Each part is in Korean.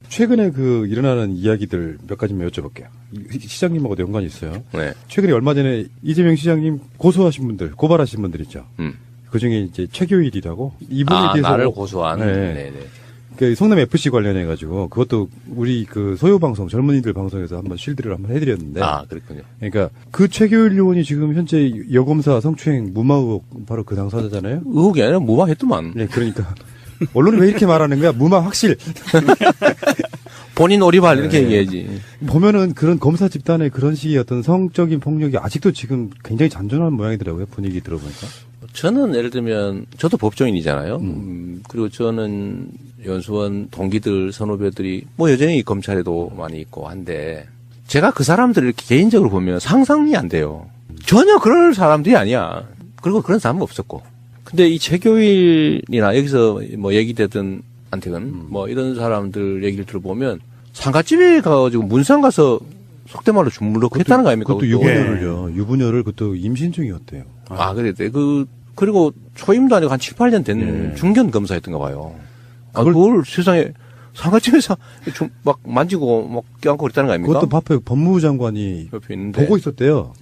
최근에 그 일어나는 이야기들 몇 가지만 여쭤볼게요. 시장님하고도 연관이 있어요. 네. 최근에 얼마 전에 이재명 시장님 고소하신 분들, 고발하신 분들 있죠. 그 중에 이제 최교일이라고 이분에 대해서 나를 고소한. 네. 네네. 그 성남 FC 관련해 가지고 그것도 우리 그 소요 방송 젊은이들 방송에서 한번 실드를 한번 해드렸는데. 그랬군요. 그러니까 그 최교일 의원이 지금 현재 여검사 성추행 무마 의혹 바로 그 당사자잖아요. 의혹이 아니라 무마했더만. 네, 그러니까 언론이 왜 이렇게 말하는 거야? 무마 확실. 본인 오리발 이렇게 얘기해야지. 보면은 그런 검사 집단의 그런 식의 어떤 성적인 폭력이 아직도 지금 굉장히 잔존한 모양이더라고요. 분위기 들어보니까. 저는 예를 들면 저도 법조인이잖아요. 그리고 저는 연수원 동기들 선후배들이 뭐 여전히 검찰에도 많이 있고 한데 제가 그 사람들을 이렇게 개인적으로 보면 상상이 안 돼요. 전혀 그럴 사람들이 아니야. 그리고 그런 사람은 없었고. 근데 이 최교일이나 여기서 뭐 얘기되던 안택은 뭐 이런 사람들 얘기를 들어보면 상가집에 가가지고 문상 가서 속된 말로 주물럭 했다는 거 아닙니까? 그것도 유부녀를요. 유부녀를 그것도 임신 중이었대요. 그랬대. 그리고 초임도 아니고 한 7, 8년 된 중견 검사였던가 봐요. 그걸 세상에 상가집에서 막 만지고 막 껴안고 그랬다는 거 아닙니까? 그것도 앞에 법무부 장관이 옆에 있는데. 보고 있었대요.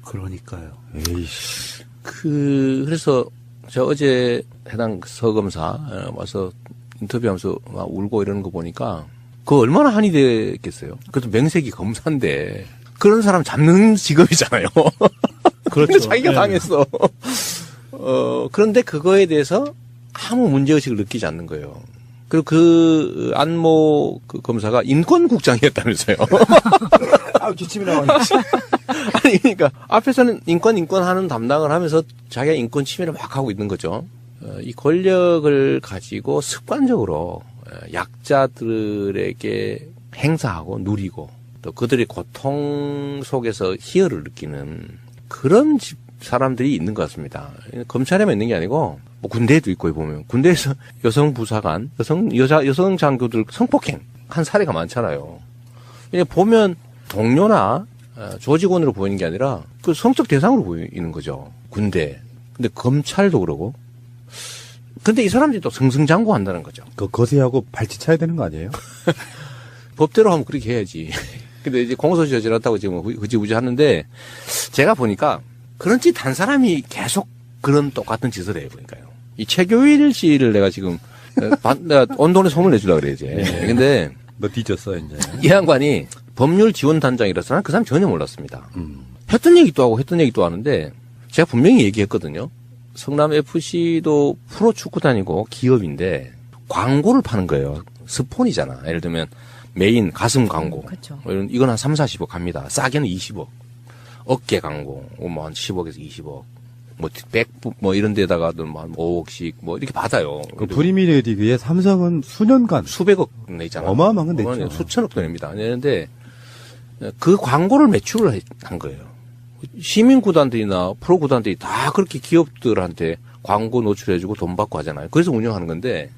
그러니까요. 에이씨. 그래서 저 어제 해당 서검사 와서 인터뷰하면서 막 울고 이러는 거 보니까 그거 얼마나 한이 됐겠어요. 그것도 명색이 검사인데 그런 사람 잡는 직업이잖아요. 그렇죠. 근데 자기가 당했어. 그런데 그거에 대해서 아무 문제의식을 느끼지 않는 거예요. 그리고 그 안모 그 검사가 인권국장이었다면서요. 기침이 나오네. 아니, 그러니까 앞에서는 인권 하는 담당을 하면서 자기가 인권 침해를 막 하고 있는 거죠. 이 권력을 가지고 습관적으로 약자들에게 행사하고 누리고 또 그들의 고통 속에서 희열을 느끼는 그런 사람들이 있는 것 같습니다. 검찰에만 있는 게 아니고 뭐 군대에도 있고 보면 군대에서 여성 부사관, 여성 장교들 성폭행 한 사례가 많잖아요. 보면 동료나 조직원으로 보이는 게 아니라 그 성적 대상으로 보이는 거죠. 군대. 근데 검찰도 그러고. 근데 이 사람들이 또 승승장구한다는 거죠. 그 거세하고 발치 차야 되는 거 아니에요? 법대로 하면 그렇게 해야지. 근데 이제 공소시 저질렀다고 지금 흐지부지 하는데 제가 보니까 그런 짓 한 사람이 계속 그런 똑같은 짓을 해요, 보니까요. 이 최교일 씨를 내가 지금 내가 언론에 소문을 내주려고 그래, 이제. 네. 근데 너 뒤졌어, 이제. 이 양반이 법률 지원단장이라서 난 그 사람 전혀 몰랐습니다. 했던 얘기 또 하고 했던 얘기 또 하는데 제가 분명히 얘기했거든요. 성남 FC도 프로축구단이고 기업인데 광고를 파는 거예요. 스폰이잖아. 예를 들면 메인 가슴 광고. 그렇죠. 이건 한 3, 40억 갑니다. 싸게는 20억. 어깨 광고. 뭐 한 10억에서 20억. 뭐 백부 뭐 이런 데다가도 뭐 한 5억씩 뭐 이렇게 받아요. 그 프리미어 리그의 삼성은 수년간 수백억 내잖아. 어마어마한 건 냈죠. 수천억 돈입니다. 내는데 그 광고를 매출을 한 거예요. 시민구단들이나 프로구단들이 다 그렇게 기업들한테 광고 노출해주고 돈 받고 하잖아요. 그래서 운영하는 건데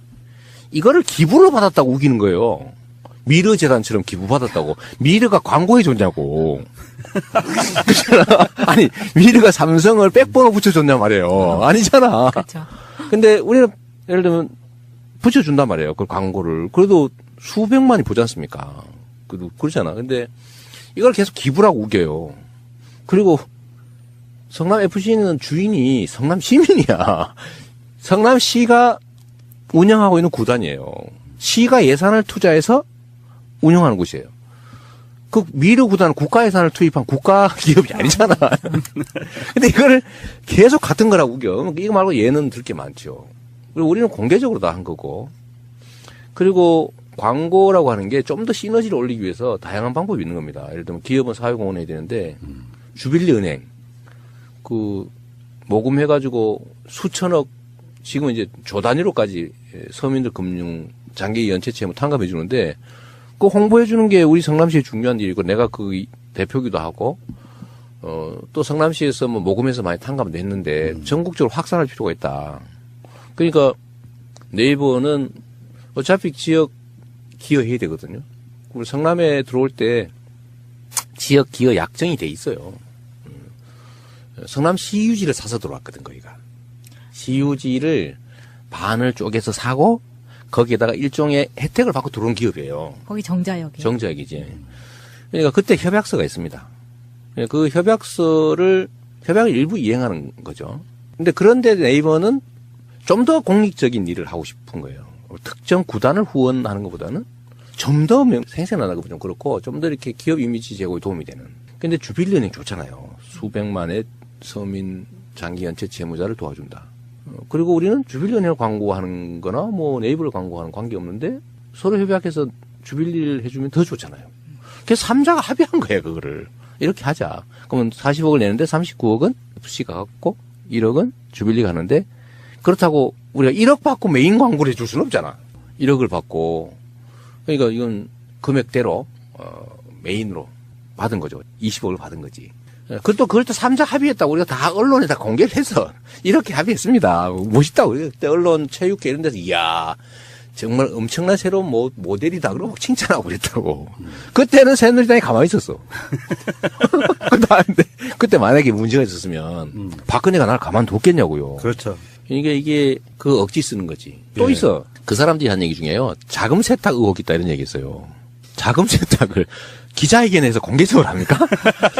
이거를 기부를 받았다고 우기는 거예요. 미르 재단처럼 기부받았다고. 미르가 광고해 줬냐고. 아니 미르가 삼성을 백번호 붙여줬냐 말이에요. 아니잖아. 그렇죠. 근데 우리는 예를 들면 붙여준단 말이에요. 그 광고를. 그래도 수백만이 보지 않습니까? 그래도 그렇잖아. 근데 이걸 계속 기부라고 우겨요. 그리고 성남FC는 주인이 성남시민이야. 성남시가 운영하고 있는 구단이에요. 시가 예산을 투자해서 운영하는 곳이에요. 그 미르 구단은 국가 예산을 투입한 국가 기업이 아니잖아. 근데 이거를 계속 같은 거라고 우겨. 이거 말고 얘는 들 게 많죠. 그리고 우리는 공개적으로 다 한 거고. 그리고 광고라고 하는 게 좀 더 시너지를 올리기 위해서 다양한 방법이 있는 겁니다. 예를 들면 기업은 사회공헌 해야 되는데 주빌리 은행 그 모금해가지고 수천억 지금 이제 조 단위로까지 서민들 금융 장기 연체 채무 탕감해 주는데 그 홍보해 주는 게 우리 성남시의 중요한 일이고 내가 그 대표기도 하고 또 성남시에서 뭐 모금해서 많이 탕감도 했는데 전국적으로 확산할 필요가 있다. 그러니까 네이버는 어차피 지역 기여해야 되거든요. 그리고 성남에 들어올 때 지역 기여 약정이 돼 있어요. 성남 시유지를 사서 들어왔거든, 거기가. 시유지를 반을 쪼개서 사고 거기에다가 일종의 혜택을 받고 들어온 기업이에요. 거기 정자역이. 정자역이지. 그러니까 그때 협약서가 있습니다. 그 협약을 일부 이행하는 거죠. 근데 그런데 네이버는 좀 더 공익적인 일을 하고 싶은 거예요. 특정 구단을 후원하는 것보다는 좀 더 생생하다고 좀 그렇고 좀 더 이렇게 기업 이미지 제고에 도움이 되는. 근데 주빌리언이 좋잖아요. 수백만의 서민 장기 연체 채무자를 도와준다. 그리고 우리는 주빌리언을 광고하는 거나 뭐 네이버를 광고하는 관계 없는데 서로 협약해서 주빌리를 해주면 더 좋잖아요. 그래서 3자가 합의한 거예요, 그거를. 이렇게 하자. 그러면 40억을 내는데 39억은 FC가 갖고 1억은 주빌리가 하는데 그렇다고 우리가 1억 받고 메인 광고를 해줄 수는 없잖아. 1억을 받고. 그러니까 이건 금액대로, 메인으로 받은 거죠. 20억을 받은 거지. 그걸 또 3자 합의했다고 우리가 다 언론에 다 공개를 해서 이렇게 합의했습니다. 멋있다고. 그때 언론, 체육계 이런 데서, 이야, 정말 엄청난 새로운 모델이다. 그러고 칭찬하고 그랬다고. 그때는 새누리당이 가만히 있었어. 그때 만약에 문제가 있었으면 박근혜가 날 가만뒀겠냐고요. 그렇죠. 이게 그 억지 쓰는 거지. 또 있어. 그 사람들이 한 얘기 중에요. 자금 세탁 의혹이 있다 이런 얘기 있어요. 자금 세탁을 기자회견에서 공개적으로 합니까?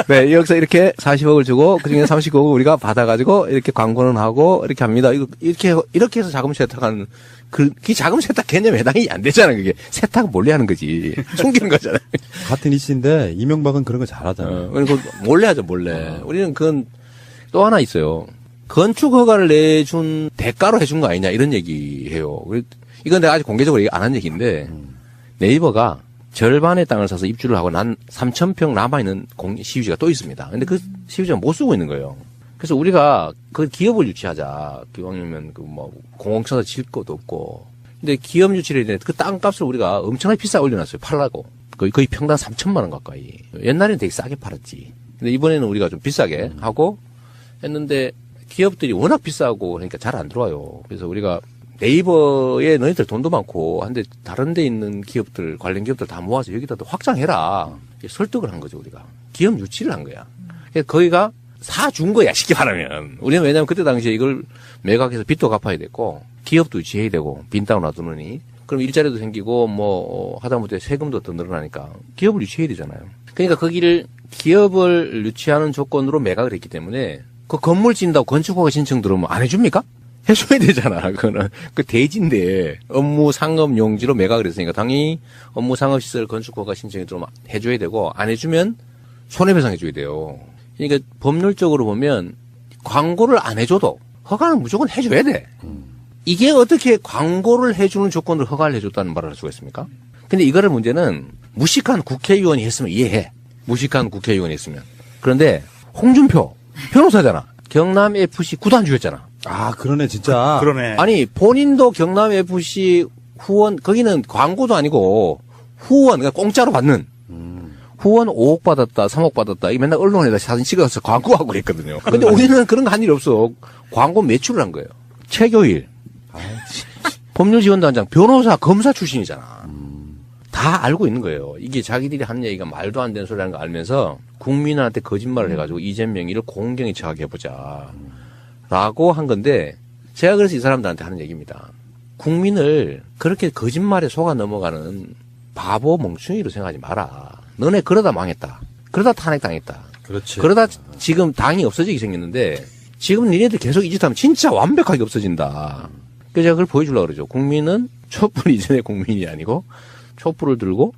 네, 여기서 이렇게 40억을 주고 그중에 39억을 우리가 받아가지고 이렇게 광고는 하고 이렇게 합니다. 이렇게 해서 자금 세탁하는 그 자금 세탁 개념에 해당이 안 되잖아. 그게 세탁은 몰래 하는 거지. 숨기는 거잖아요. 같은 이슈인데 이명박은 그런 거 잘하잖아요. 그리고 몰래 하죠, 몰래. 우리는 그건 또 하나 있어요. 건축 허가를 내준 대가로 해준 거 아니냐 이런 얘기해요. 이건 내가 아직 공개적으로 얘기 안 한 얘기인데 네이버가 절반의 땅을 사서 입주를 하고 난 3,000평 남아있는 시유지가 또 있습니다. 근데 그 시유지가 못 쓰고 있는 거예요. 그래서 우리가 그 기업을 유치하자. 기왕이면 공공쳐서 질 것도 없고. 근데 기업 유치를 해야 되는데 그 땅값을 우리가 엄청나게 비싸게 올려놨어요. 팔라고. 거의 평당 3,000만 원 가까이. 옛날에는 되게 싸게 팔았지. 근데 이번에는 우리가 좀 비싸게 하고 했는데 기업들이 워낙 비싸고 그러니까 잘 안 들어와요. 그래서 우리가 네이버에 너희들 돈도 많고 한데 다른 데 있는 기업들, 관련 기업들 다 모아서 여기다 또 확장해라. 설득을 한 거죠, 우리가. 기업 유치를 한 거야. 그래서 거기가 사준 거야, 쉽게 말하면. 우리는 왜냐면 그때 당시에 이걸 매각해서 빚도 갚아야 됐고, 기업도 유치해야 되고, 빈 땅을 놔두느니. 그럼 일자리도 생기고, 하다못해 세금도 더 늘어나니까, 기업을 유치해야 되잖아요. 그러니까 거기를 기업을 유치하는 조건으로 매각을 했기 때문에, 그 건물 짓는다고 건축허가 신청 들어오면 안 해줍니까? 해줘야 되잖아. 그거는. 그 대지인데, 업무 상업 용지로 매각을 했으니까, 당연히 업무 상업시설 건축허가 신청이 들어오면 해줘야 되고, 안 해주면 손해배상 해줘야 돼요. 그러니까 법률적으로 보면 광고를 안 해줘도 허가는 무조건 해줘야 돼. 이게 어떻게 광고를 해주는 조건으로 허가를 해줬다는 말을 할 수가 있습니까? 근데 이거를 문제는 무식한 국회의원이 했으면 이해해. 무식한 국회의원이 했으면. 그런데 홍준표 변호사잖아. 경남FC 구단주였잖아. 아, 그러네, 진짜. 그러네. 아니 본인도 경남FC 후원, 거기는 광고도 아니고 후원, 그러니까 공짜로 받는. 후원 5억 받았다, 3억 받았다. 이게 맨날 언론에다 사진 찍어서 광고하고 그랬거든요. 근데 우리는 그런 거 한 일 없어. 광고 매출을 한 거예요. 최교일. 법률지원단장, 변호사, 검사 출신이잖아. 다 알고 있는 거예요. 이게 자기들이 한 얘기가 말도 안 되는 소리라는 거 알면서 국민한테 거짓말을 해가지고 이재명이를 공경에 처하게 해보자. 라고 한 건데 제가 그래서 이 사람들한테 하는 얘기입니다. 국민을 그렇게 거짓말에 속아 넘어가는 바보 멍충이로 생각하지 마라. 너네 그러다 망했다. 그러다 탄핵당했다. 그렇지. 그러다 지금 당이 없어지게 생겼는데 지금 니네들 계속 이 짓 하면 진짜 완벽하게 없어진다. 그래서 제가 그걸 보여주려고 그러죠. 국민은 촛불 이전의 국민이 아니고 촛불을 들고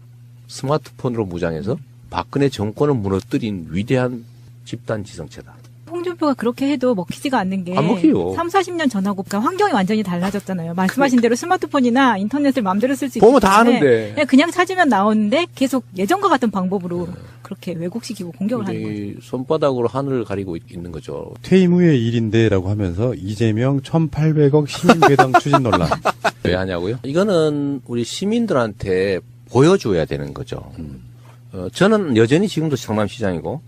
스마트폰으로 무장해서 박근혜 정권을 무너뜨린 위대한 집단 지성체다. 홍준표가 그렇게 해도 먹히지가 않는 게 안 먹혀요. 3, 40년 전하고 환경이 완전히 달라졌잖아요. 말씀하신 대로 스마트폰이나 인터넷을 마음대로 쓸 수 있기 보면 다 때문에 아는데. 그냥 찾으면 나오는데 계속 예전과 같은 방법으로 그렇게 왜곡시키고 공격을 하는 거죠. 이 손바닥으로 하늘을 가리고 있는 거죠. 퇴임 후의 일인데라고 하면서 이재명 1,800억 시민배당 추진 논란. 왜 하냐고요? 이거는 우리 시민들한테 보여줘야 되는 거죠. 저는 여전히 지금도 성남시장이고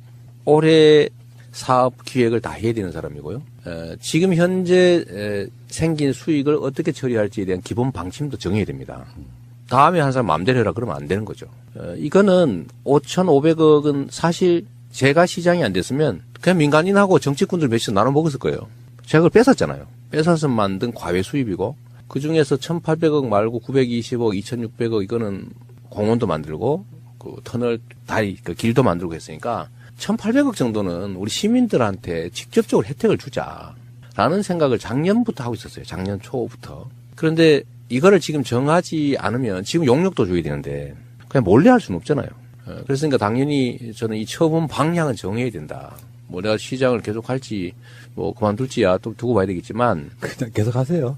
올해 사업 기획을 다 해야 되는 사람이고요. 지금 현재 생긴 수익을 어떻게 처리할지에 대한 기본 방침도 정해야 됩니다. 다음에 한 사람 마음대로 해라 그러면 안 되는 거죠. 이거는 5,500억은 사실 제가 시장이 안 됐으면 그냥 민간인하고 정치꾼들 몇씩 나눠 먹었을 거예요. 제가 그걸 뺏었잖아요. 뺏어서 만든 과외 수입이고 그 중에서 1,800억 말고 920억, 2,600억 이거는 공원도 만들고 그 터널 다리 그 길도 만들고 했으니까 1,800억 정도는 우리 시민들한테 직접적으로 혜택을 주자라는 생각을 작년부터 하고 있었어요. 작년 초부터. 그런데 이거를 지금 정하지 않으면 지금 용역도 줘야 되는데 그냥 몰래 할 수는 없잖아요. 그랬으니까 당연히 저는 이 처분 방향은 정해야 된다. 뭐 내가 시장을 계속 할지 뭐 그만둘지야 또 두고 봐야 되겠지만 그냥 계속 하세요.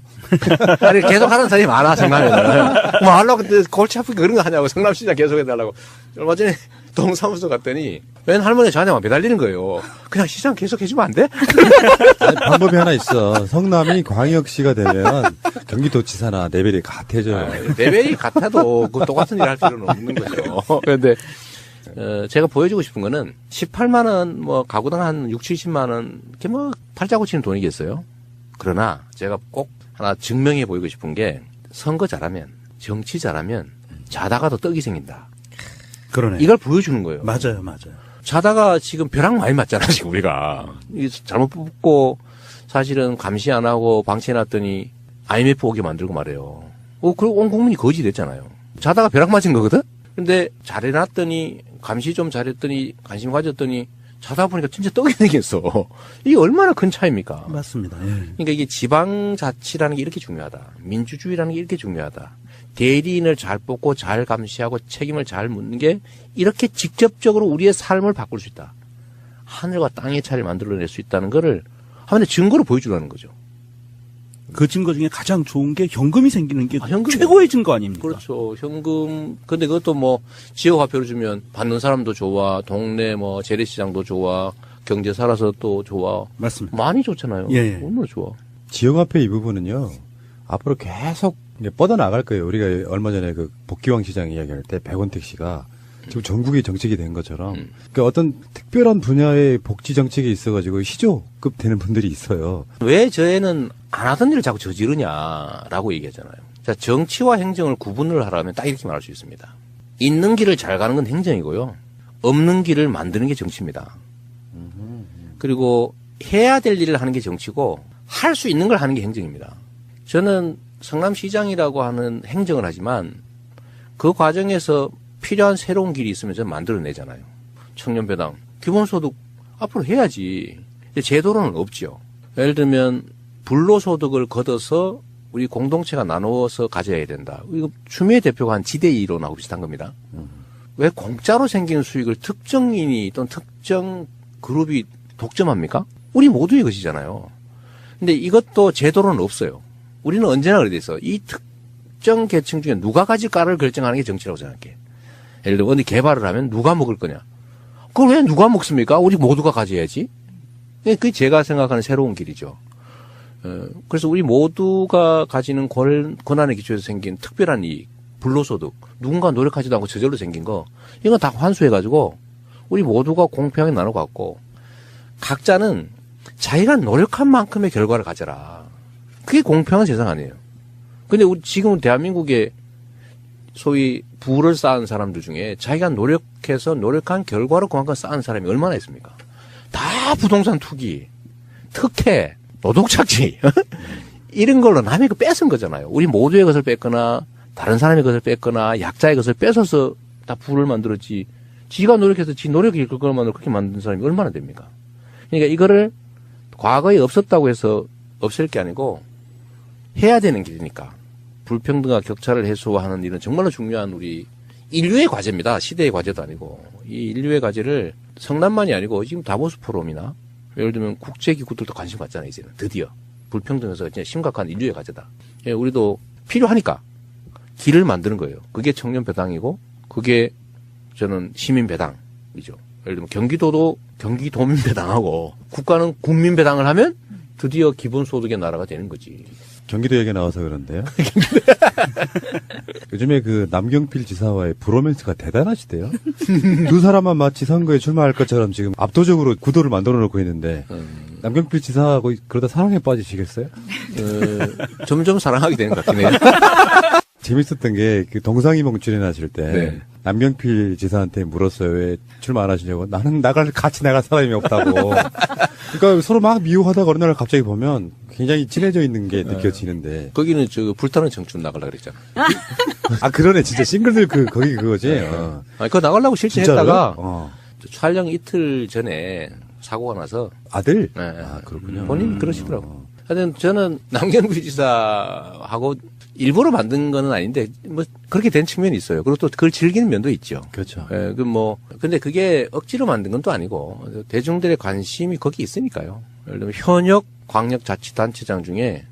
아니 계속 하는 사람이 많아 성남에는 뭐 하려고 그때 골치 아프게 그런 거 하냐고 성남시장 계속 해달라고 얼마 전에 동사무소 갔더니 웬 할머니 저한테만 매달리는 거예요. 그냥 시장 계속 해주면 안 돼? 아니, 방법이 하나 있어. 성남이 광역시가 되면 경기도지사나 레벨이 같아져요. 레벨이 같아도 그 똑같은 일 할 필요는 없는 거죠. 그런데 제가 보여주고 싶은 거는 18만 원, 뭐 가구당 한 6, 70만 원, 이렇게 뭐 팔자고 치는 돈이겠어요. 그러나 제가 꼭 하나 증명해 보이고 싶은 게 선거 잘하면, 정치 잘하면 자다가도 떡이 생긴다. 그러네. 이걸 보여주는 거예요. 맞아요, 맞아요. 자다가 지금 벼락 많이 맞잖아, 지금 우리가. 이게 잘못 뽑고 사실은 감시 안 하고 방치해놨더니 IMF 오게 만들고 말해요. 그리고 온 국민이 거지 됐잖아요. 자다가 벼락 맞은 거거든? 근데 잘해놨더니 감시 좀 잘했더니 관심 가졌더니 자다 보니까 진짜 떡이 생겼어. 이게 얼마나 큰 차이입니까? 맞습니다. 예. 그러니까 이게 지방자치라는 게 이렇게 중요하다. 민주주의라는 게 이렇게 중요하다. 대리인을 잘 뽑고 잘 감시하고 책임을 잘 묻는 게 이렇게 직접적으로 우리의 삶을 바꿀 수 있다. 하늘과 땅의 차이를 만들어낼 수 있다는 거를 하나의 증거로 보여주라는 거죠. 그 증거 중에 가장 좋은 게 현금이 생기는 게 현금이요. 최고의 증거 아닙니까? 그렇죠. 현금. 근데 그것도 뭐 지역화표를 주면 받는 사람도 좋아. 동네 뭐 재래시장도 좋아. 경제 살아서 또 좋아. 맞습니다. 많이 좋잖아요. 예. 얼마나 좋아. 지역화폐 이 부분은요, 앞으로 계속 이제 뻗어나갈 거예요. 우리가 얼마 전에 그 복귀왕 시장 이야기할 때 백원택 씨가 지금 전국이 정책이 된 것처럼 그러니까 어떤 특별한 분야의 복지 정책이 있어가지고 시조급 되는 분들이 있어요. 왜 저애는 안 하던 일을 자꾸 저지르냐라고 얘기하잖아요. 자, 정치와 행정을 구분을 하라면 딱 이렇게 말할 수 있습니다. 있는 길을 잘 가는 건 행정이고요. 없는 길을 만드는 게 정치입니다. 그리고 해야 될 일을 하는 게 정치고 할 수 있는 걸 하는 게 행정입니다. 저는 성남시장이라고 하는 행정을 하지만 그 과정에서 필요한 새로운 길이 있으면 저는 만들어내잖아요. 청년배당, 기본소득 앞으로 해야지. 근데 제도로는 없죠. 예를 들면 불로소득을 걷어서 우리 공동체가 나누어서 가져야 된다. 이거 추미애 대표가 한 지대이론하고 비슷한 겁니다. 왜 공짜로 생기는 수익을 특정인이 또는 특정 그룹이 독점합니까? 우리 모두의 것이잖아요. 근데 이것도 제도로는 없어요. 우리는 언제나 그래 돼서 이 특정 계층 중에 누가 가질까를 결정하는 게 정치라고 생각해. 예를 들어 어디 개발을 하면 누가 먹을 거냐. 그걸 왜 누가 먹습니까? 우리 모두가 가져야지. 그게 제가 생각하는 새로운 길이죠. 그래서 우리 모두가 가지는 권한의 기초에서 생긴 특별한 이익, 불로소득, 누군가 노력하지도 않고 저절로 생긴 거, 이건 다 환수해가지고 우리 모두가 공평하게 나눠갖고 각자는 자기가 노력한 만큼의 결과를 가져라. 그게 공평한 세상 아니에요. 근데 지금 대한민국에 소위 부를 쌓은 사람들 중에 자기가 노력해서 노력한 결과로 그만큼 쌓은 사람이 얼마나 있습니까? 다 부동산 투기, 특혜, 노동착취 이런 걸로 남의 거 뺏은 거잖아요. 우리 모두의 것을 뺏거나 다른 사람의 것을 뺏거나 약자의 것을 뺏어서 다 부를 만들었지. 지가 노력해서 지 노력이 이끌 것만으로 그렇게 만든 사람이 얼마나 됩니까? 그러니까 이거를 과거에 없었다고 해서 없앨 게 아니고 해야 되는 길이니까. 불평등과 격차를 해소하는 일은 정말로 중요한 우리 인류의 과제입니다. 시대의 과제도 아니고. 이 인류의 과제를 성남만이 아니고 지금 다보스 포럼이나 예를 들면 국제기구들도 관심 갖잖아요. 이제는 드디어. 불평등에서 진짜 심각한 인류의 과제다. 예, 우리도 필요하니까 길을 만드는 거예요. 그게 청년배당이고 그게 저는 시민배당이죠. 예를 들면 경기도도 경기도민배당하고 국가는 국민배당을 하면 드디어 기본소득의 나라가 되는 거지. 경기도 얘기 나와서 그런데요. 요즘에 그 남경필 지사와의 브로맨스가 대단하시대요. 두 사람만 마치 선거에 출마할 것처럼 지금 압도적으로 구도를 만들어 놓고 있는데 남경필 지사하고 그러다 사랑에 빠지시겠어요? 점점 사랑하게 되는 것 같긴 해요. 재밌었던 게 그 동상이몽 출연하실 때 네. 남경필 지사한테 물었어요. 왜 출마 안 하시냐고. 나는 같이 나갈 사람이 없다고. 그러니까 서로 막 미워하다가 어느 날 갑자기 보면 굉장히 친해져 있는 게 느껴지는데. 거기는 저 불타는 청춘 나가려고 그랬잖아. 아, 그러네. 진짜 싱글들 거기 그거지. 아니, 그거 나가려고 실제 진짜로요? 했다가 촬영 이틀 전에 사고가 나서 아들? 네. 아, 그렇군요. 본인 그러시더라고. 하여튼 저는 남경필 지사하고 일부러 만든 거는 아닌데 뭐 그렇게 된 측면이 있어요. 그리고 또 그걸 즐기는 면도 있죠. 그렇죠. 예, 근데 그게 억지로 만든 건 또 아니고 대중들의 관심이 거기 있으니까요. 예를 들면 현역 광역자치단체장 중에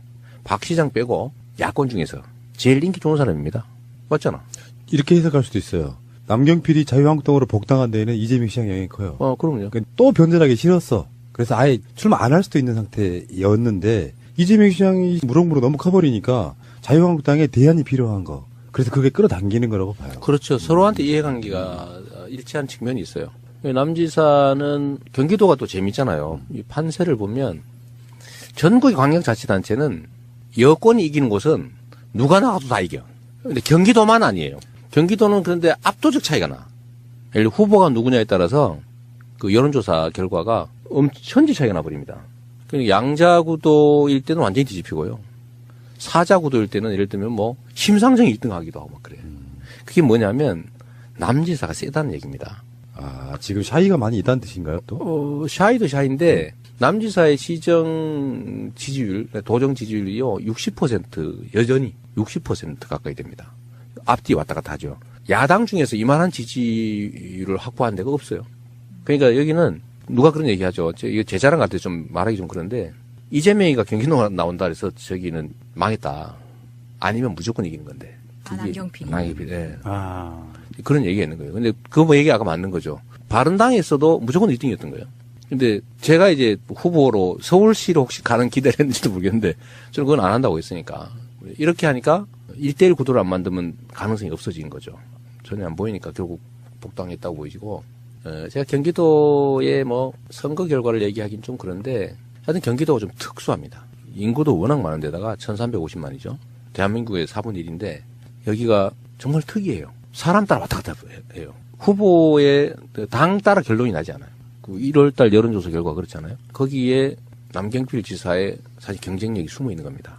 박 시장 빼고 야권 중에서 제일 인기 좋은 사람입니다. 맞잖아. 이렇게 해석할 수도 있어요. 남경필이 자유한국당으로 복당한 데에는 이재명 시장 영향이 커요. 그럼요. 또 변절하기 싫었어. 그래서 아예 출마 안 할 수도 있는 상태였는데 이재명 시장이 무럭무럭 너무 커버리니까 자유한국당에 대안이 필요한 거. 그래서 그게 끌어당기는 거라고 봐요. 그렇죠. 서로한테 이해관계가 일치한 측면이 있어요. 남지사는 경기도가 또 재밌잖아요. 이 판세를 보면 전국의 광역자치단체는 여권이 이기는 곳은 누가 나가도 다 이겨. 근데 경기도만 아니에요. 경기도는 그런데 압도적 차이가 나. 예를 들어 후보가 누구냐에 따라서 그 여론조사 결과가 천지 차이가 나버립니다. 그러니까 양자구도일 때는 완전히 뒤집히고요. 사자구도일 때는 예를 들면 뭐 심상정이 1등 하기도 하고 막 그래요. 그게 뭐냐면 남지사가 세다는 얘기입니다. 아, 지금 샤이가 많이 있다는 뜻인가요, 또? 샤이도 샤이인데 남지사의 시정 지지율, 도정 지지율이요 60% 여전히 60% 가까이 됩니다. 앞뒤 왔다 갔다 하죠. 야당 중에서 이만한 지지율을 확보한 데가 없어요. 그러니까 여기는 누가 그런 얘기하죠. 이거 제 자랑 같아 좀 말하기 좀 그런데 이재명이가 경기도가 나온다 그래서 저기는 망했다. 아니면 무조건 이기는 건데. 남경필. 남경필. 네. 아. 그런 얘기가 있는 거예요. 근데 그거 얘기 아까 맞는 거죠. 바른당에서도 무조건 1등이었던 거예요. 근데 제가 이제 후보로 서울시로 혹시 가는 기대를 했는지도 모르겠는데 저는 그건 안 한다고 했으니까. 이렇게 하니까 1대1 구도를 안 만들면 가능성이 없어진 거죠. 전혀 안 보이니까 결국 복당했다고 보이시고. 제가 경기도의 뭐 선거 결과를 얘기하긴 좀 그런데 하여튼 경기도가 좀 특수합니다. 인구도 워낙 많은 데다가 1350만이죠. 대한민국의 4분의 1인데 여기가 정말 특이해요. 사람 따라 왔다 갔다 해요. 후보의 당 따라 결론이 나지 않아요. 그 1월달 여론조사 결과 그렇잖아요. 거기에 남경필 지사의 사실 경쟁력이 숨어 있는 겁니다.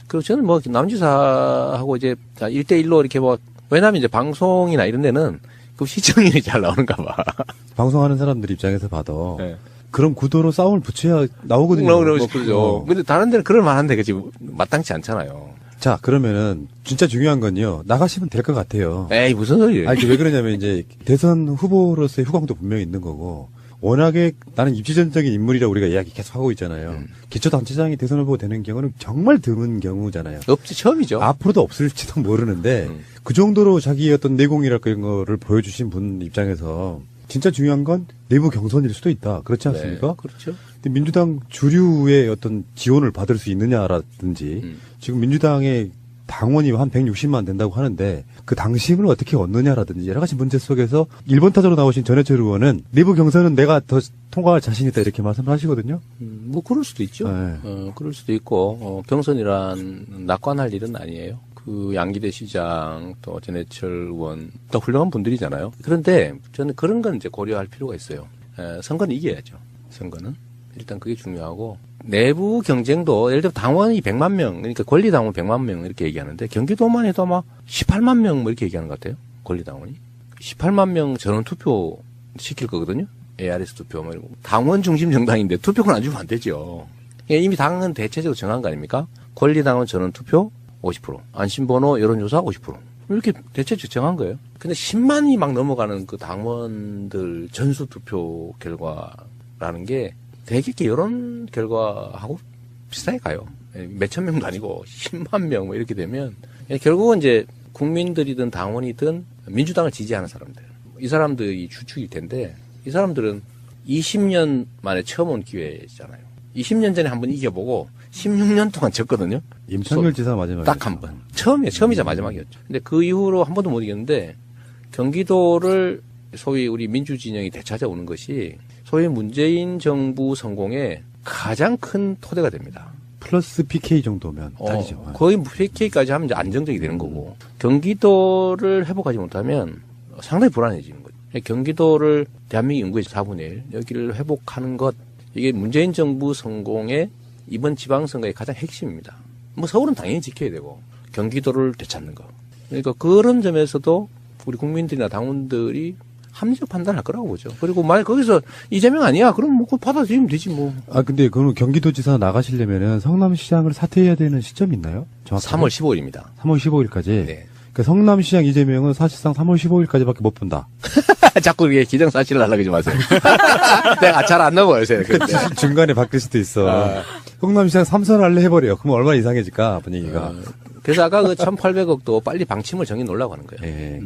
그리고 저는 뭐 남지사하고 이제 1대1로 이렇게 뭐 왜냐하면 이제 방송이나 이런 데는 그 시청률이 잘 나오는가 봐. 방송하는 사람들 입장에서 봐도 네. 그런 구도로 싸움을 붙여야 나오거든요. 그러죠. 근데 다른 데는 그럴 만한데 그치 마땅치 않잖아요. 자, 그러면은 진짜 중요한 건요. 나가시면 될 것 같아요. 에이 무슨 소리예요? 아니, 왜 그러냐면 이제 대선 후보로서의 후광도 분명히 있는 거고 워낙에 나는 입지전적인 인물이라고 우리가 이야기 계속 하고 있잖아요. 기초단체장이 대선 후보 되는 경우는 정말 드문 경우잖아요. 없지 처음이죠. 앞으로도 없을지도 모르는데 그 정도로 자기의 어떤 내공이랄까 이런 거를 보여주신 분 입장에서 진짜 중요한 건 내부 경선일 수도 있다. 그렇지 않습니까? 네, 그렇죠. 근데 민주당 주류의 어떤 지원을 받을 수 있느냐라든지 지금 민주당의 당원이 한 160만 된다고 하는데 그 당심을 어떻게 얻느냐라든지 여러 가지 문제 속에서 1번 타자로 나오신 전해철 의원은 내부 경선은 내가 더 통과할 자신 있다 이렇게 말씀을 하시거든요. 뭐 그럴 수도 있죠. 네. 그럴 수도 있고 경선이란 낙관할 일은 아니에요. 그 양기대 시장 또 전해철 의원 또 훌륭한 분들이잖아요. 그런데 저는 그런 건 이제 고려할 필요가 있어요. 선거는 이겨야죠. 선거는 일단 그게 중요하고 내부 경쟁도 예를 들어 당원이 100만 명 그러니까 권리당원 100만 명 이렇게 얘기하는데 경기도만 해도 아마 18만 명 뭐 이렇게 얘기하는 것 같아요. 권리당원이 18만 명 전원 투표 시킬 거거든요. ARS 투표 뭐 이러고 당원 중심 정당인데 투표권 안 주면 안 되죠. 이미 당은 대체적으로 정한 거 아닙니까? 권리당원 전원 투표 50%, 안심번호 여론조사 50%. 이렇게 대체적 정한 거예요. 근데 10만이 막 넘어가는 그 당원들 전수 투표 결과라는 게 되게 여론 결과하고 비슷하게 가요. 몇천 명도 아니고 10만 명 뭐 이렇게 되면 결국은 이제 국민들이든 당원이든 민주당을 지지하는 사람들. 이 사람들이 주축일 텐데 이 사람들은 20년 만에 처음 온 기회잖아요. 20년 전에 한번 이겨보고 16년 동안 졌거든요. 임창열 지사 마지막에 딱 한 번. 처음이자 마지막이었죠. 근데 그 이후로 한 번도 못 이겼는데 경기도를 소위 우리 민주진영이 되찾아오는 것이 소위 문재인 정부 성공에 가장 큰 토대가 됩니다. 플러스 PK 정도면 딱이죠. 거의 PK까지 하면 이제 안정적이 되는 거고 경기도를 회복하지 못하면 상당히 불안해지는 거죠. 경기도를 대한민국 인구의 4분의 1 여기를 회복하는 것 이게 문재인 정부 성공의 이번 지방선거의 가장 핵심입니다. 뭐 서울은 당연히 지켜야 되고 경기도를 되찾는 거. 그러니까 그런 점에서도 우리 국민들이나 당원들이 합리적 판단할 거라고 보죠. 그리고 만약 거기서 이재명 아니야, 그럼 뭐 그거 받아들이면 되지 뭐. 아 근데 그럼 경기도지사 나가시려면은 성남시장을 사퇴해야 되는 시점이 있나요? 정확하게? 3월 15일입니다. 3월 15일까지. 네. 그러니까 성남시장 이재명은 사실상 3월 15일까지밖에 못 본다. 자꾸 이게 기정사실을 하려고 하지 마세요. 내가 잘 안 넘어요, 요새. 중간에 바뀔 수도 있어. 성남시장 3선 할래 해버려. 그럼 얼마나 이상해질까 분위기가. 그래서 아까 그 1,800억도 빨리 방침을 정해 놓으려고 하는 거예요. 예.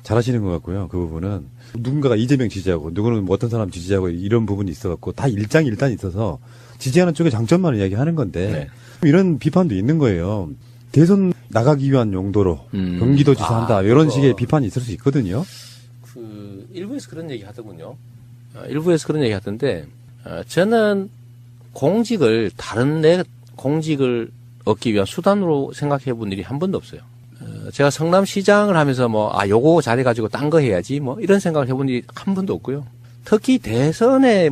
잘하시는 것 같고요. 그 부분은 누군가가 이재명 지지하고 누구는 뭐 어떤 사람 지지하고 이런 부분이 있어갖고 다 일장일단 있어서 지지하는 쪽의 장점만 이야기하는 건데 네. 이런 비판도 있는 거예요. 대선 나가기 위한 용도로 경기도지사 한다 이런 그거. 식의 비판이 있을 수 있거든요. 그 일부에서 그런 얘기 하더군요. 일부에서 그런 얘기 하던데 저는 공직을 다른 내 공직을 얻기 위한 수단으로 생각해 본 일이 한 번도 없어요. 제가 성남시장을 하면서 요거 잘해가지고 딴 거 해야지 이런 생각을 해본 일이 한 번도 없고요. 특히 대선에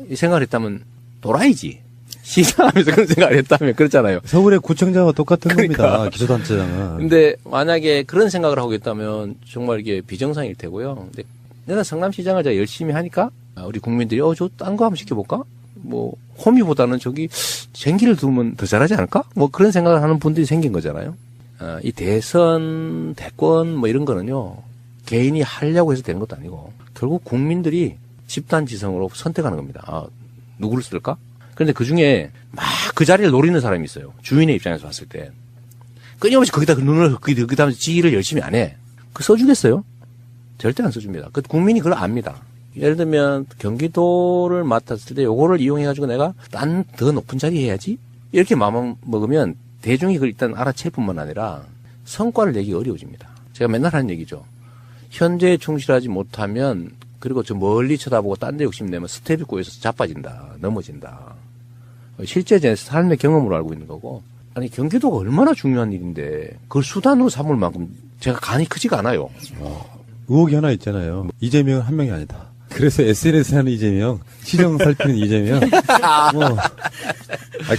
이 생각을 했다면 도라이지. 시장하면서 그런 생각을 했다면 그렇잖아요. 서울의 구청장과 똑같은 그러니까. 겁니다. 기초단체장은. 근데 만약에 그런 생각을 하고 있다면 정말 이게 비정상일 테고요. 근데 내가 성남시장을 제가 열심히 하니까 우리 국민들이 저 딴 거 한번 시켜볼까? 호미보다는 저기 쟁기를 두면 더 잘하지 않을까? 그런 생각을 하는 분들이 생긴 거잖아요. 이 대선, 대권 이런 거는요. 개인이 하려고 해서 되는 것도 아니고 결국 국민들이 집단지성으로 선택하는 겁니다. 누구를 쓸까? 그런데 그 중에 막 그 자리를 노리는 사람이 있어요. 주인의 입장에서 봤을 때. 끊임없이 거기다 눈을, 거기다 지휘를 열심히 안 해. 써주겠어요? 절대 안 써줍니다. 국민이 그걸 압니다. 예를 들면 경기도를 맡았을 때 요거를 이용해가지고 내가 딴 더 높은 자리 해야지? 이렇게 마음 먹으면 대중이 그걸 일단 알아챌 뿐만 아니라 성과를 내기 어려워집니다. 제가 맨날 하는 얘기죠. 현재에 충실하지 못하면 그리고 저 멀리 쳐다보고 딴 데 욕심내면 스텝이 꼬여서 자빠진다. 넘어진다. 실제 제 삶의 경험으로 알고 있는 거고. 아니 경기도가 얼마나 중요한 일인데 그걸 수단으로 삼을 만큼 제가 간이 크지가 않아요. 의혹이 하나 있잖아요. 이재명은 한 명이 아니다. 그래서 SNS 하는 이재명, 시정 살피는 이재명.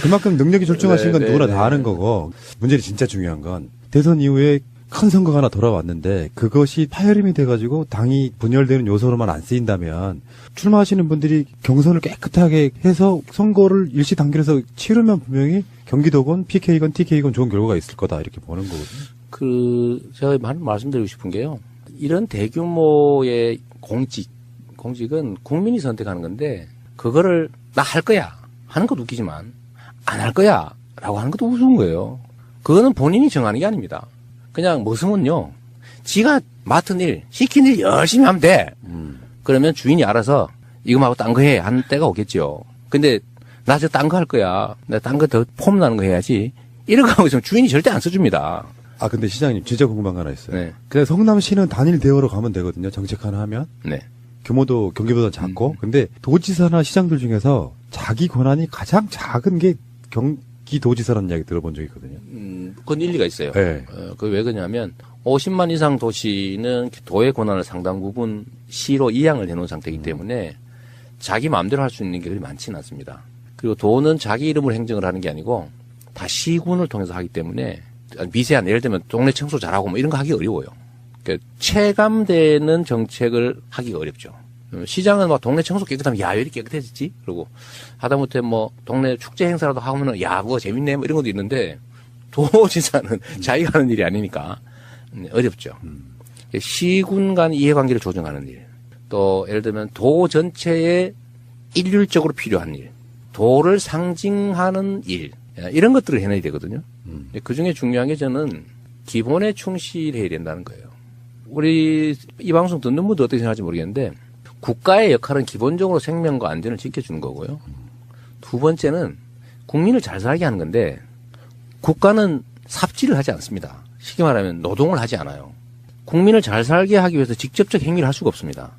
그만큼 능력이 출중하신 건 누구나 다 아는 거고. 문제는 진짜 중요한 건 대선 이후에 큰 선거가 하나 돌아왔는데 그것이 파열음이 돼가지고 당이 분열되는 요소로만 안 쓰인다면 출마하시는 분들이 경선을 깨끗하게 해서 선거를 일시 단결해서 치르면 분명히 경기도건 PK건 TK건 좋은 결과가 있을 거다 이렇게 보는 거거든요. 제가 말씀드리고 싶은 게요. 이런 대규모의 공직은 국민이 선택하는 건데 그거를 나 할 거야 하는 것도 웃기지만 안 할 거야 라고 하는 것도 우스운 거예요. 그거는 본인이 정하는 게 아닙니다. 그냥 머슴은요. 지가 맡은 일, 시킨 일 열심히 하면 돼. 그러면 주인이 알아서 이거 말고 딴 거 해 하는 때가 오겠죠. 근데 나 저 딴 거 할 거야. 나 딴 거 더 폼 나는 거 해야지. 이런 거 하고 있으면 주인이 절대 안 써줍니다. 근데 시장님 진짜 궁금한 거 하나 있어요. 네. 그냥 성남시는 단일 대우로 가면 되거든요. 정책 하나 하면. 네. 규모도 경기보다 작고. 근데 도지사나 시장들 중에서 자기 권한이 가장 작은 게 경기도지사라는 이야기 들어본 적이 있거든요. 그건 일리가 있어요. 네. 그 왜 그러냐면 50만 이상 도시는 도의 권한을 상당 부분 시로 이양을 해놓은 상태이기 때문에 자기 마음대로 할 수 있는 게 그리 많지는 않습니다. 그리고 도는 자기 이름으로 행정을 하는 게 아니고 다 시군을 통해서 하기 때문에 미세한 예를 들면 동네 청소 잘하고 이런 거 하기 어려워요. 그러니까 체감되는 정책을 하기가 어렵죠. 시장은 동네 청소 깨끗하면 왜 이렇게 깨끗해졌지? 그러고 하다못해 동네 축제 행사라도 하면은 그거 재밌네 이런 것도 있는데 도지사는 자기가 하는 일이 아니니까 어렵죠. 시군 간 이해관계를 조정하는 일, 또 예를 들면 도 전체에 일률적으로 필요한 일, 도를 상징하는 일 이런 것들을 해내야 되거든요. 그중에 중요한 게 저는 기본에 충실해야 된다는 거예요. 우리 이 방송 듣는 분도 어떻게 생각할지 모르겠는데 국가의 역할은 기본적으로 생명과 안전을 지켜주는 거고요. 두 번째는 국민을 잘 살게 하는 건데 국가는 삽질을 하지 않습니다. 쉽게 말하면 노동을 하지 않아요. 국민을 잘 살게 하기 위해서 직접적 행위를 할 수가 없습니다.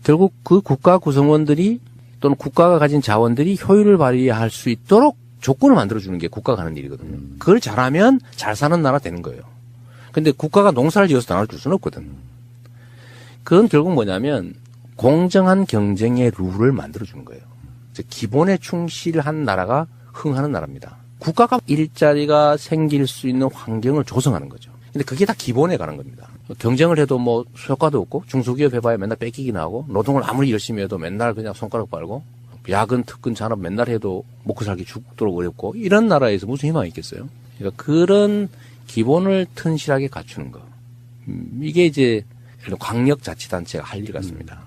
결국 그 국가 구성원들이 또는 국가가 가진 자원들이 효율을 발휘할 수 있도록 조건을 만들어주는 게 국가가 하는 일이거든요. 그걸 잘하면 잘 사는 나라 되는 거예요. 근데 국가가 농사를 지어서 나눠 줄 수는 없거든. 그건 결국 뭐냐면 공정한 경쟁의 룰을 만들어주는 거예요. 즉 기본에 충실한 나라가 흥하는 나라입니다. 국가가 일자리가 생길 수 있는 환경을 조성하는 거죠. 근데 그게 다 기본에 관한 겁니다. 경쟁을 해도 뭐 효과도 없고 중소기업 해봐야 맨날 뺏기기나 하고 노동을 아무리 열심히 해도 맨날 그냥 손가락 빨고 야근, 특근, 잔업 맨날 해도 먹고 살기 죽도록 어렵고 이런 나라에서 무슨 희망이 있겠어요? 그러니까 그런 기본을 튼실하게 갖추는 거. 이게 이제 광역자치단체가 할 일 같습니다.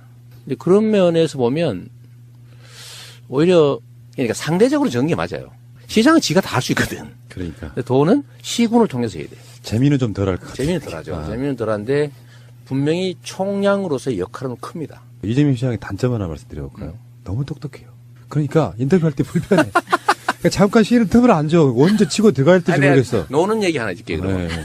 근데 그런 면에서 보면 오히려 그러니까 상대적으로 적은 게 맞아요. 시장은 지가 다 할 수 있거든. 그러니까. 근데 돈은 시군을 통해서 해야 돼. 재미는 좀 덜 할 것 같아요. 재미는 덜하죠. 아. 재미는 덜한데 분명히 총량으로서의 역할은 큽니다. 이재명 시장의 단점 하나 말씀드려볼까요? 너무 똑똑해요. 그러니까 인터뷰할 때 불편해. 그러니까 잠깐 쉬는 틈을 안 줘. 언제 치고 들어갈 때지 모르겠어. 노는 얘기 하나 해줄게 그러면. 네.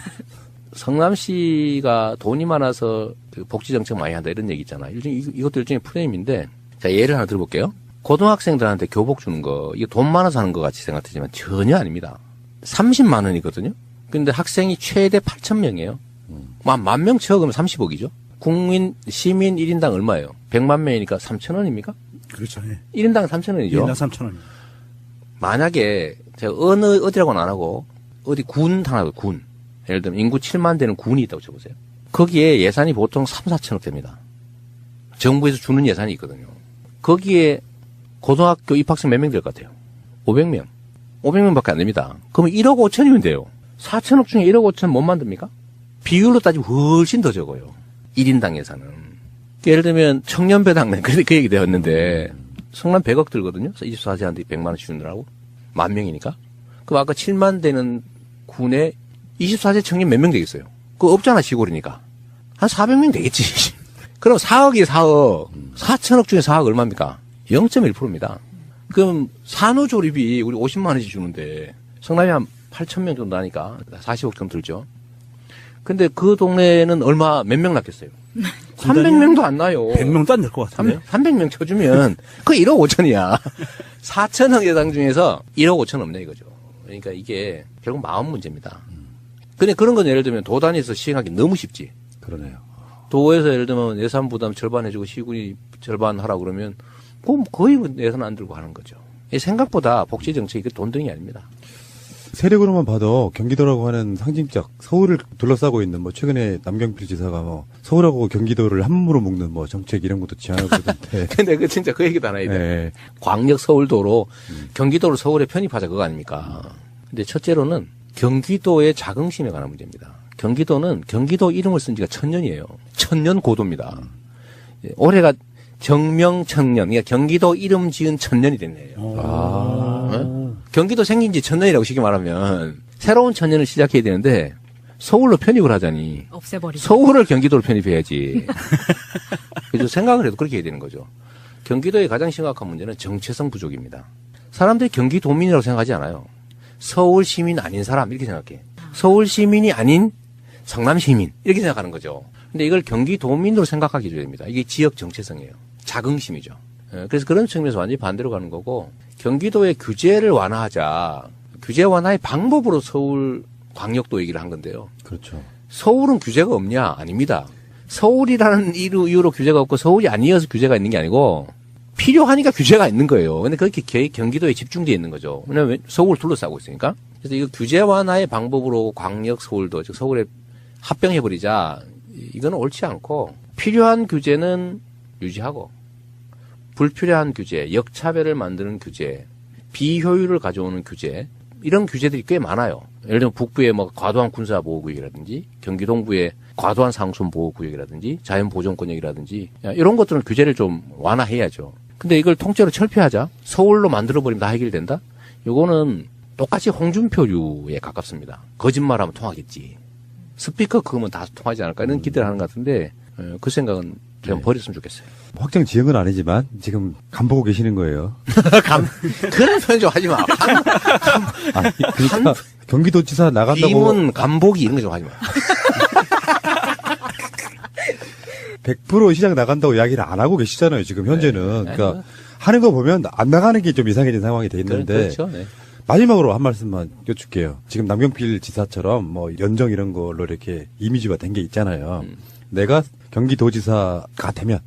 성남시가 돈이 많아서 그 복지 정책 많이 한다 이런 얘기 있잖아. 이것도 일종의 프레임인데 자 예를 하나 들어볼게요. 고등학생들한테 교복 주는 거 이게 돈 많아서 하는 것 같이 생각되지만 전혀 아닙니다. 30만 원이거든요. 근데 학생이 최대 8,000명이에요. 10,000명 채워가면 30억이죠. 시민 1인당 얼마예요? 100만 명이니까 3,000원입니까? 그렇죠. 예. 1인당 3,000원이죠. 1인당 3,000원. 만약에 제가 어디라고는 안 하고 어디 군 하나 군 예를 들면 인구 7만 되는 군이 있다고 쳐보세요. 거기에 예산이 보통 3, 4천억 됩니다. 정부에서 주는 예산이 있거든요. 거기에 고등학교 입학생 몇 명 될 것 같아요? 500명. 500명밖에 안 됩니다. 그러면 1억 5천이면 돼요. 4천억 중에 1억 5천 못 만듭니까? 비율로 따지면 훨씬 더 적어요. 1인당 예산은. 예를 들면 청년배당내 그 얘기 되었는데 성남 100억 들거든요. 24세한테 100만 원씩 주느라고. 10,000명이니까. 그럼 아까 7만 되는 군에 24세 청년 몇 명 되겠어요? 그거 없잖아 시골이니까. 한 400명 되겠지. 그럼 4억이에요 4억. 4천억 중에 4억 얼마입니까? 0.1%입니다. 그럼 산후조리비 우리 50만 원씩 주는데 성남이 한 8,000명 정도 하니까 40억 정도 들죠. 근데 그 동네는 몇 명 낳겠어요? 300명도 안 나요. 100명도 안 될 것 같은데. 300명 쳐주면 그 1억 5천이야. 4천억 예상 중에서 1억 5천 없네 이거죠. 그러니까 이게 결국 마음 문제입니다. 근데 그런 건 예를 들면 도 단위에서 시행하기 너무 쉽지. 그러네요. 도에서 예를 들면 예산 부담 절반 해주고 시군이 절반 하라 그러면 그럼 거의 예산 안 들고 하는 거죠. 생각보다 복지 정책이 돈등이 아닙니다. 세력으로만 봐도 경기도라고 하는 상징적 서울을 둘러싸고 있는 뭐 최근에 남경필 지사가 뭐 서울하고 경기도를 한몸으로 묶는 뭐 정책 이런 것도 지향하고 있던데. 근데 그 진짜 그 얘기도 하나 해야 돼. 네. 광역 서울도로 경기도를 서울에 편입하자 그거 아닙니까? 근데 첫째로는 경기도의 자긍심에 관한 문제입니다. 경기도는 경기도 이름을 쓴 지가 1000년이에요. 1000년 고도입니다. 올해가 정명천년, 그러니까 경기도 이름 지은 1000년이 됐네요. 어? 경기도 생긴 지 1000년이라고 쉽게 말하면 새로운 1000년을 시작해야 되는데 서울로 편입을 하자니 없애버리죠. 서울을 경기도로 편입해야지. 그래서 생각을 해도 그렇게 해야 되는 거죠. 경기도의 가장 심각한 문제는 정체성 부족입니다. 사람들이 경기도민이라고 생각하지 않아요. 서울 시민 아닌 사람 이렇게 생각해. 서울 시민이 아닌 성남 시민 이렇게 생각하는 거죠. 근데 이걸 경기도민으로 생각하게 해줘야 됩니다. 이게 지역 정체성이에요. 자긍심이죠. 그래서 그런 측면에서 완전히 반대로 가는 거고 경기도의 규제를 완화하자. 규제 완화의 방법으로 서울 광역도 얘기를 한 건데요. 그렇죠. 서울은 규제가 없냐? 아닙니다. 서울이라는 이유로 규제가 없고 서울이 아니어서 규제가 있는 게 아니고 필요하니까 규제가 있는 거예요. 근데 그렇게 경기도에 집중되어 있는 거죠. 왜냐하면 서울을 둘러싸고 있으니까. 그래서 이거 규제 완화의 방법으로 광역 서울도, 즉 서울에 합병해버리자. 이거는 옳지 않고 필요한 규제는 유지하고 불필요한 규제, 역차별을 만드는 규제, 비효율을 가져오는 규제 이런 규제들이 꽤 많아요. 예를 들면 북부에 뭐 과도한 군사보호구역이라든지 경기 동부에 과도한 상순보호구역이라든지 자연보존권역이라든지 이런 것들은 규제를 좀 완화해야죠. 근데 이걸 통째로 철폐하자. 서울로 만들어버리면 다 해결된다? 요거는 똑같이 홍준표류에 가깝습니다. 거짓말하면 통하겠지. 스피커 그거면 다 통하지 않을까 이런 기대를 하는 것 같은데 그 생각은 좀 버렸으면 좋겠어요. 확정 지역은 아니지만 지금 간 보고 계시는 거예요. 그런 표현 좀 하지 마. 아니, 그러니까 경기도지사 나간다고 빔은 간보기 이런 거 좀 하지 마. 100% 시장 나간다고 이야기를 안 하고 계시잖아요. 지금 현재는. 네. 그러니까 하는 거 보면 안 나가는 게 좀 이상해진 상황이 돼 있는데 그렇죠. 네. 마지막으로 한 말씀만 여쭐게요. 지금 남경필 지사처럼 뭐 연정 이런 걸로 이렇게 이미지화 된 게 있잖아요. 내가 경기도지사가 되면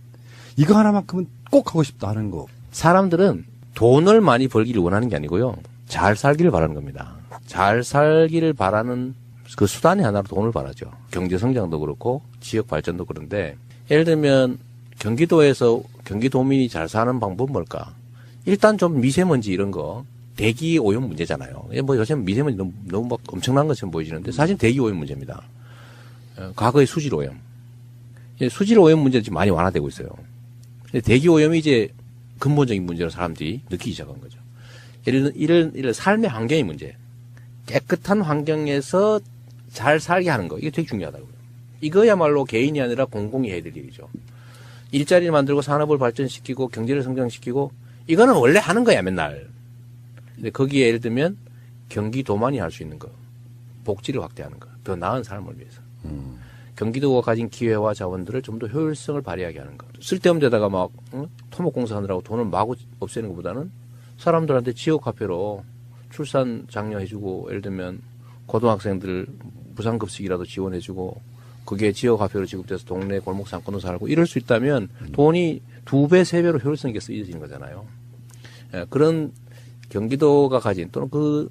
이거 하나만큼은 꼭 하고 싶다 하는 거. 사람들은 돈을 많이 벌기를 원하는 게 아니고요. 잘 살기를 바라는 겁니다. 잘 살기를 바라는 그 수단이 하나로 돈을 바라죠. 경제 성장도 그렇고 지역 발전도 그런데 예를 들면 경기도에서 경기도민이 잘 사는 방법은 뭘까? 일단 좀 미세먼지 이런 거 대기 오염 문제잖아요. 뭐 요새 미세먼지 너무 막 엄청난 것처럼 보이지는데 사실 대기 오염 문제입니다. 과거의 수질 오염. 수질 오염 문제는 지금 많이 완화되고 있어요. 대기 오염이 이제 근본적인 문제로 사람들이 느끼기 시작한 거죠. 이런 삶의 환경의 문제. 깨끗한 환경에서 잘 살게 하는 거. 이게 되게 중요하다고요. 이거야말로 개인이 아니라 공공이 해야 될 일이죠. 일자리를 만들고 산업을 발전시키고 경제를 성장시키고 이거는 원래 하는 거야 맨날. 근데 거기에 예를 들면 경기도만이 할 수 있는 거. 복지를 확대하는 거. 더 나은 삶을 위해서. 경기도가 가진 기회와 자원들을 좀 더 효율성을 발휘하게 하는 것. 쓸데없는 데다가 막 토목공사 하느라고 돈을 마구 없애는 것보다는 사람들한테 지역화폐로 출산 장려해주고 예를 들면 고등학생들 무상급식이라도 지원해주고 그게 지역화폐로 지급돼서 동네 골목 상권으로 살고 이럴 수 있다면 돈이 2배, 3배로 효율성 있게 쓰여지는 거잖아요. 그런 경기도가 가진 또는 그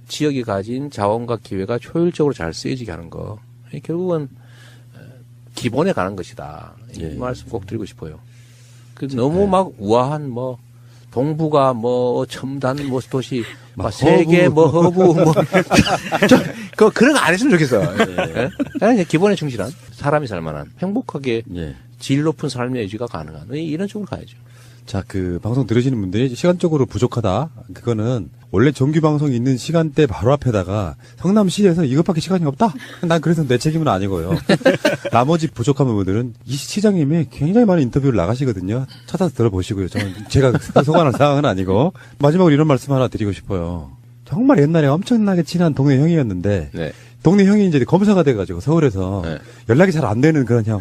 지역이 가진 자원과 기회가 효율적으로 잘 쓰여지게 하는 거. 결국은 기본에 관한 것이다. 이 말씀 꼭 드리고 싶어요. 너무 막 우아한 뭐 동부가 뭐 첨단 뭐 도시 막 세계 뭐 허브 뭐 그런 거 안 했으면 좋겠어. 그냥 기본에 충실한 사람이 살만한 행복하게 질 높은 삶의 유지가 가능한 이런 쪽으로 가야죠. 자, 그 방송 들으시는 분들이 시간적으로 부족하다. 그거는 원래 정규 방송이 있는 시간대 바로 앞에다가 성남시에서 이것밖에 시간이 없다. 난 그래서 내 책임은 아니고요. 나머지 부족한 부분들은 이 시장님이 굉장히 많은 인터뷰를 나가시거든요. 찾아서 들어보시고요. 저는 제가 소관할 상황은 아니고 마지막으로 이런 말씀 하나 드리고 싶어요. 정말 옛날에 엄청나게 친한 동네 형이었는데 네. 동네 형이 이제 검사가 돼가지고 서울에서 네. 연락이 잘 안 되는 그런 형.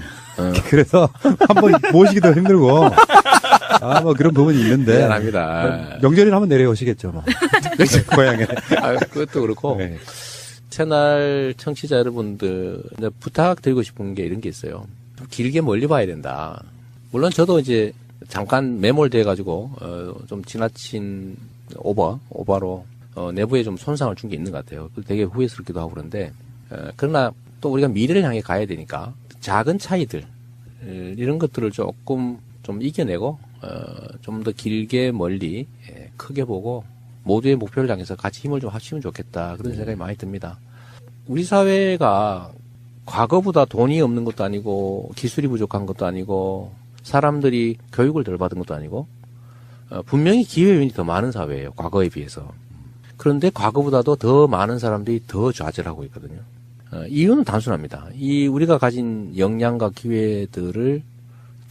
그래서 한번 모시기도 힘들고. 뭐 그런 부분이 있는데. 미안합니다. 명절이나 한번 내려오시겠죠, 뭐. 고향에. 그것도 그렇고. 네. 채널 청취자 여러분들, 부탁드리고 싶은 게 이런 게 있어요. 좀 길게 멀리 봐야 된다. 물론 저도 이제 잠깐 매몰돼가지고, 좀 지나친 오바로, 내부에 좀 손상을 준 게 있는 것 같아요. 되게 후회스럽기도 하고 그런데, 그러나 또 우리가 미래를 향해 가야 되니까 작은 차이들, 이런 것들을 조금 좀 이겨내고, 좀 더 길게 멀리 크게 보고 모두의 목표를 향해서 같이 힘을 좀 합치면 좋겠다. 그런 생각이 많이 듭니다. 우리 사회가 과거보다 돈이 없는 것도 아니고 기술이 부족한 것도 아니고 사람들이 교육을 덜 받은 것도 아니고 분명히 기회요인이 더 많은 사회예요. 과거에 비해서. 그런데 과거보다도 더 많은 사람들이 더 좌절하고 있거든요. 이유는 단순합니다. 우리가 가진 역량과 기회들을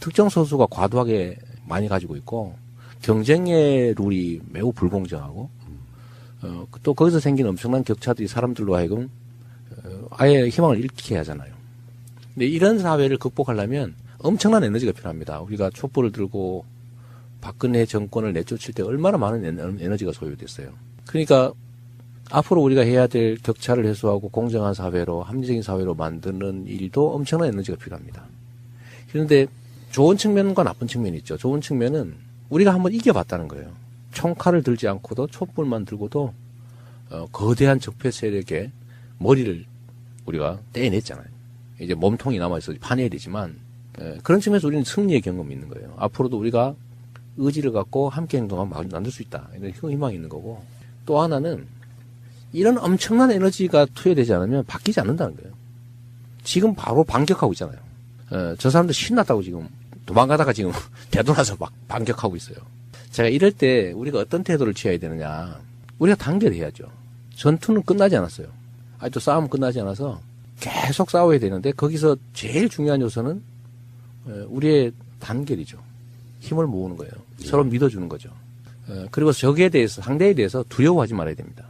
특정 소수가 과도하게 많이 가지고 있고 경쟁의 룰이 매우 불공정하고 또 거기서 생긴 엄청난 격차들이 사람들로 하여금 아예 희망을 잃게 하잖아요. 근데 이런 사회를 극복하려면 엄청난 에너지가 필요합니다. 우리가 촛불을 들고 박근혜 정권을 내쫓을 때 얼마나 많은 에너지가 소요됐어요. 그러니까 앞으로 우리가 해야 될 격차를 해소하고 공정한 사회로 합리적인 사회로 만드는 일도 엄청난 에너지가 필요합니다. 그런데 좋은 측면과 나쁜 측면이 있죠. 좋은 측면은 우리가 한번 이겨봤다는 거예요. 총칼을 들지 않고도 촛불만 들고도 거대한 적폐 세력의 머리를 우리가 떼내냈잖아요. 이제 몸통이 남아있어서 파내야 되지만 그런 측면에서 우리는 승리의 경험이 있는 거예요. 앞으로도 우리가 의지를 갖고 함께 행동하면 만들 수 있다. 이런 희망이 있는 거고 또 하나는 이런 엄청난 에너지가 투여되지 않으면 바뀌지 않는다는 거예요. 지금 바로 반격하고 있잖아요. 저 사람들 신났다고 지금 도망가다가 지금 되돌아서 막 반격하고 있어요. 제가 이럴 때 우리가 어떤 태도를 취해야 되느냐. 우리가 단결해야죠. 전투는 끝나지 않았어요. 아직도 싸움은 끝나지 않아서 계속 싸워야 되는데 거기서 제일 중요한 요소는 우리의 단결이죠. 힘을 모으는 거예요. 서로 믿어주는 거죠. 그리고 적에 대해서 상대에 대해서 두려워하지 말아야 됩니다.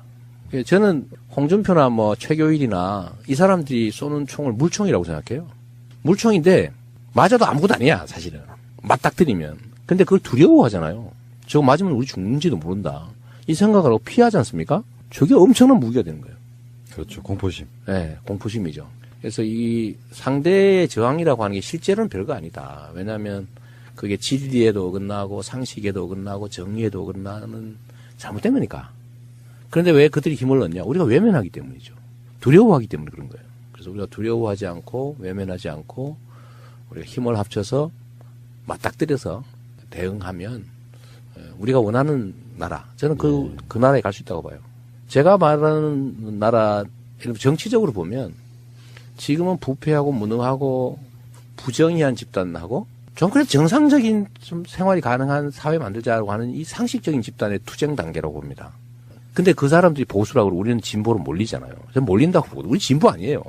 저는 홍준표나 뭐 최교일이나 이 사람들이 쏘는 총을 물총이라고 생각해요. 물총인데 맞아도 아무것도 아니야 사실은 맞닥뜨리면. 근데 그걸 두려워하잖아요. 저거 맞으면 우리 죽는지도 모른다. 이 생각을 하고 피하지 않습니까? 저게 엄청난 무기가 되는 거예요. 그렇죠. 공포심. 네, 공포심이죠. 그래서 이 상대의 저항이라고 하는 게 실제로는 별거 아니다. 왜냐하면 그게 진리에도 어긋나고 상식에도 어긋나고 정의에도 어긋나는 잘못된 거니까. 그런데 왜 그들이 힘을 얻냐? 우리가 외면하기 때문이죠. 두려워하기 때문에 그런 거예요. 그래서 우리가 두려워하지 않고 외면하지 않고 우리가 힘을 합쳐서 맞닥뜨려서 대응하면 우리가 원하는 나라, 저는 그 나라에 갈 수 있다고 봐요. 제가 말하는 나라, 정치적으로 보면 지금은 부패하고 무능하고 부정의한 집단하고 좀 그래도 정상적인 좀 생활이 가능한 사회 만들자고 하는 이 상식적인 집단의 투쟁 단계라고 봅니다. 근데 그 사람들이 보수라고 그러고 우리는 진보로 몰리잖아요. 저는 몰린다고 보거든요. 우리 진보 아니에요.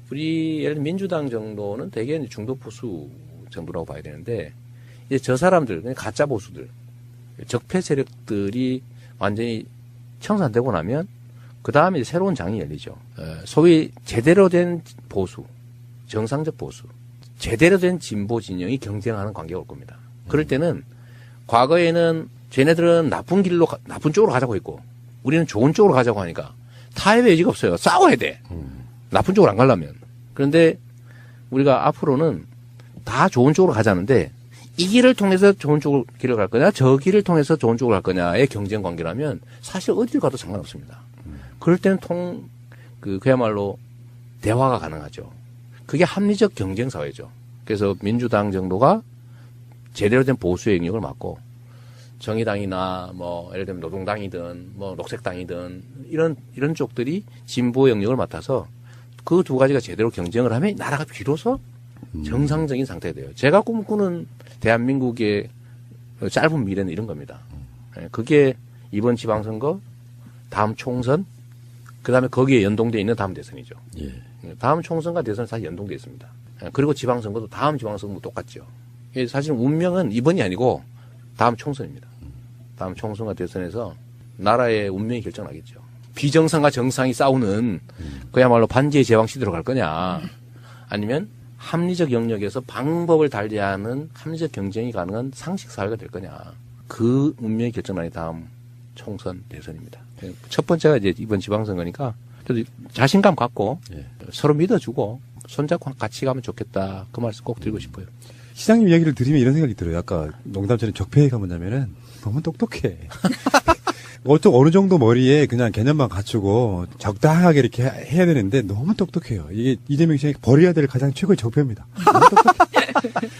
우리 예를 들면 민주당 정도는 대개 중도 보수 정도라고 봐야 되는데 이제 저 사람들, 그냥 가짜 보수들, 적폐 세력들이 완전히 청산되고 나면 그 다음에 이제 새로운 장이 열리죠. 소위 제대로 된 보수, 정상적 보수, 제대로 된 진보 진영이 경쟁하는 관계가 올 겁니다. 그럴 때는 과거에는 쟤네들은 나쁜 길로, 나쁜 쪽으로 가자고 했고 우리는 좋은 쪽으로 가자고 하니까 타협의 여지가 없어요. 싸워야 돼. 나쁜 쪽으로 안 가려면. 그런데 우리가 앞으로는 다 좋은 쪽으로 가자는데 이 길을 통해서 좋은 쪽으로 길을 갈 거냐, 저 길을 통해서 좋은 쪽으로 갈 거냐의 경쟁 관계라면 사실 어딜 가도 상관없습니다. 그럴 때는 그야말로 대화가 가능하죠. 그게 합리적 경쟁 사회죠. 그래서 민주당 정도가 제대로 된 보수의 영역을 맡고 정의당이나 뭐 예를 들면 노동당이든 뭐 녹색당이든 이런 쪽들이 진보 영역을 맡아서 그 두 가지가 제대로 경쟁을 하면 나라가 비로소 정상적인 상태가 돼요. 제가 꿈꾸는 대한민국의 짧은 미래는 이런 겁니다. 그게 이번 지방선거, 다음 총선, 그 다음에 거기에 연동되어 있는 다음 대선이죠. 예. 다음 총선과 대선은 사실 연동되어 있습니다. 그리고 지방선거도 다음 지방선거도 똑같죠. 사실 운명은 이번이 아니고 다음 총선입니다. 다음 총선과 대선에서 나라의 운명이 결정나겠죠. 비정상과 정상이 싸우는 그야말로 반지의 제왕 시대로 갈 거냐, 아니면 합리적 영역에서 방법을 달리하는 합리적 경쟁이 가능한 상식 사회가 될 거냐. 그 운명이 결정나는 다음 총선 대선입니다. 첫 번째가 이제 이번 지방선거니까 그래도 자신감 갖고 서로 믿어주고 손잡고 같이 가면 좋겠다. 그 말씀 꼭 드리고 싶어요. 시장님 이야기를 들으면 이런 생각이 들어요. 아까 농담처럼 적폐가 뭐냐면은 너무 똑똑해. 어느 정도 머리에 그냥 개념만 갖추고 적당하게 이렇게 해야 되는데 너무 똑똑해요. 이게 이재명 시장이 버려야 될 가장 최고의 적폐입니다. 너무 똑똑해.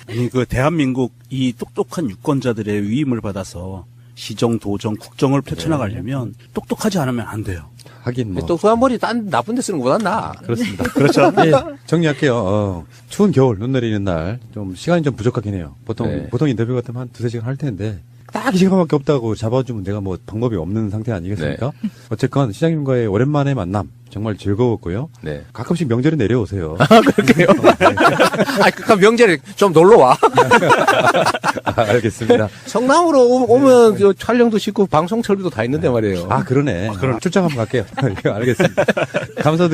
아니, 그 대한민국 이 똑똑한 유권자들의 위임을 받아서 시정, 도정, 국정을 펼쳐나가려면 똑똑하지 않으면 안 돼요. 하긴 뭐. 똑똑한 머리 딴 나쁜 데 쓰는 것보단 나아. 그렇습니다. 그렇죠. 예, 정리할게요. 추운 겨울, 눈 내리는 날, 좀 시간이 좀 부족하긴 해요. 보통 인터뷰 같으면 한 2-3시간 할 텐데, 딱 이 시간밖에 없다고 잡아주면 내가 뭐 방법이 없는 상태 아니겠습니까? 네. 어쨌건 시장님과의 오랜만에 만남, 정말 즐거웠고요. 네. 가끔씩 명절에 내려오세요. 아, 그럴게요. 그럼 명절에 좀 놀러 와. 알겠습니다. 성남으로 오면 그 촬영도 쉽고 방송 철비도 다 있는데 말이에요. 그러네. 출장 한번 갈게요. 알겠습니다. 감사드립니다.